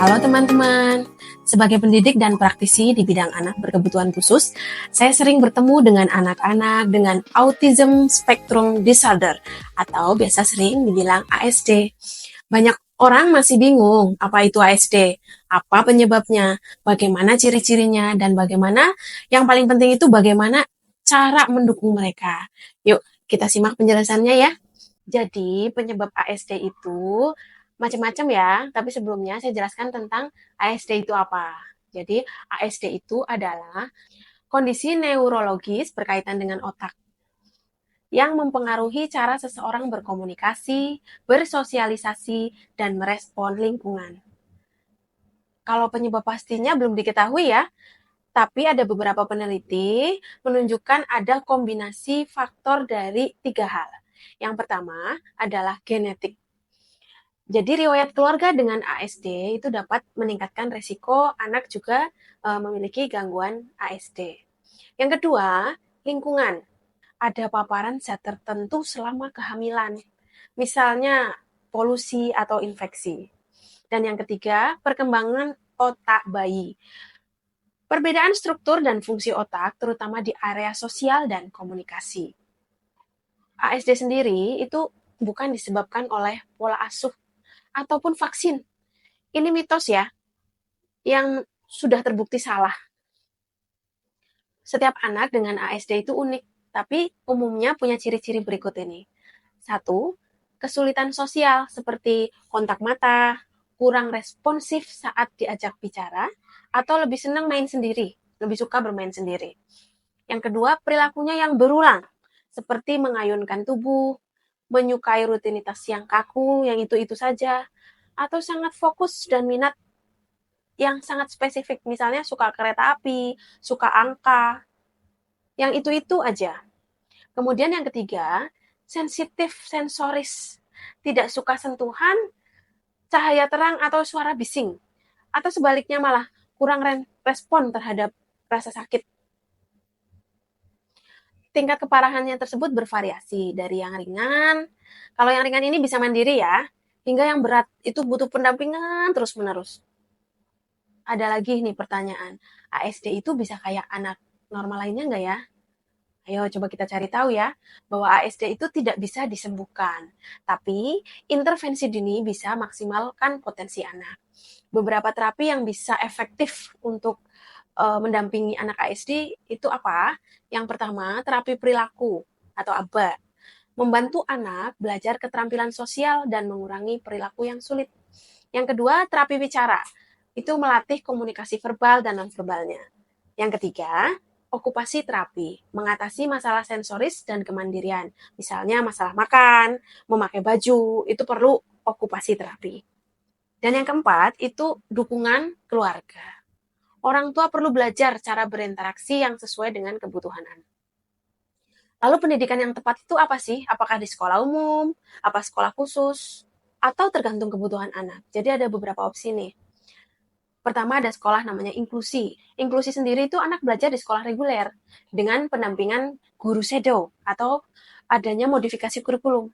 Halo teman-teman, sebagai pendidik dan praktisi di bidang anak berkebutuhan khusus, saya sering bertemu dengan anak-anak dengan Autism Spectrum Disorder atau biasa sering dibilang ASD. Banyak orang masih bingung apa itu ASD, apa penyebabnya, bagaimana ciri-cirinya, dan bagaimana yang paling penting itu bagaimana cara mendukung mereka. Yuk, kita simak penjelasannya ya. Jadi, penyebab ASD itu macam-macam ya, tapi sebelumnya saya jelaskan tentang ASD itu apa. Jadi, ASD itu adalah kondisi neurologis berkaitan dengan otak yang mempengaruhi cara seseorang berkomunikasi, bersosialisasi, dan merespon lingkungan. Kalau penyebab pastinya belum diketahui ya, tapi ada beberapa peneliti menunjukkan ada kombinasi faktor dari 3 hal. Yang pertama adalah genetik. Jadi riwayat keluarga dengan ASD itu dapat meningkatkan resiko anak juga memiliki gangguan ASD. Yang kedua, lingkungan. Ada paparan zat tertentu selama kehamilan, misalnya polusi atau infeksi. Dan yang ketiga, perkembangan otak bayi. Perbedaan struktur dan fungsi otak, terutama di area sosial dan komunikasi. ASD sendiri itu bukan disebabkan oleh pola asuh ataupun vaksin. Ini mitos ya, yang sudah terbukti salah. Setiap anak dengan ASD itu unik, tapi umumnya punya ciri-ciri berikut ini. 1. Kesulitan sosial seperti kontak mata, kurang responsif saat diajak bicara, atau lebih senang main sendiri, lebih suka bermain sendiri. Yang kedua, perilakunya yang berulang, seperti mengayunkan tubuh, menyukai rutinitas yang kaku, yang itu-itu saja, atau sangat fokus dan minat yang sangat spesifik, misalnya suka kereta api, suka angka, yang itu-itu aja. Kemudian yang ketiga, sensitif sensoris, tidak suka sentuhan, cahaya terang atau suara bising, atau sebaliknya malah kurang respon terhadap rasa sakit. Tingkat keparahannya tersebut bervariasi dari yang ringan, kalau yang ringan ini bisa mandiri ya, hingga yang berat itu butuh pendampingan terus-menerus. Ada lagi nih pertanyaan, ASD itu bisa kayak anak normal lainnya nggak ya? Ayo coba kita cari tahu ya, bahwa ASD itu tidak bisa disembuhkan. Tapi intervensi dini bisa maksimalkan potensi anak. Beberapa terapi yang bisa efektif untuk mendampingi anak ASD itu apa? Yang pertama, terapi perilaku atau ABA. Membantu anak belajar keterampilan sosial dan mengurangi perilaku yang sulit. Yang kedua, terapi bicara. Itu melatih komunikasi verbal dan nonverbalnya. Yang ketiga, okupasi terapi. Mengatasi masalah sensoris dan kemandirian. Misalnya masalah makan, memakai baju, itu perlu okupasi terapi. Dan yang keempat, itu dukungan keluarga. Orang tua perlu belajar cara berinteraksi yang sesuai dengan kebutuhan anak. Lalu pendidikan yang tepat itu apa sih? Apakah di sekolah umum, apa sekolah khusus, atau tergantung kebutuhan anak? Jadi ada beberapa opsi nih. Pertama ada sekolah namanya inklusi. Inklusi sendiri itu anak belajar di sekolah reguler dengan pendampingan guru shadow atau adanya modifikasi kurikulum.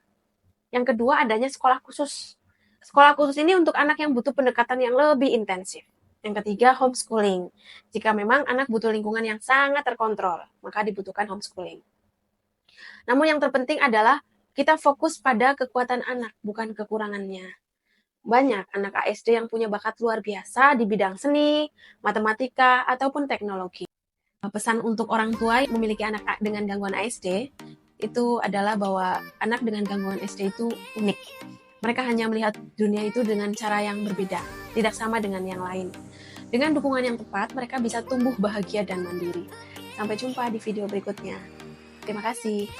Yang kedua adanya sekolah khusus. Sekolah khusus ini untuk anak yang butuh pendekatan yang lebih intensif. Yang ketiga homeschooling. Jika memang anak butuh lingkungan yang sangat terkontrol, maka dibutuhkan homeschooling. Namun yang terpenting adalah kita fokus pada kekuatan anak, bukan kekurangannya. Banyak anak ASD yang punya bakat luar biasa di bidang seni, matematika, ataupun teknologi. Pesan untuk orang tua yang memiliki anak dengan gangguan ASD itu adalah bahwa anak dengan gangguan ASD itu unik. Mereka hanya melihat dunia itu dengan cara yang berbeda, tidak sama dengan yang lain. Dengan dukungan yang tepat, mereka bisa tumbuh bahagia dan mandiri. Sampai jumpa di video berikutnya. Terima kasih.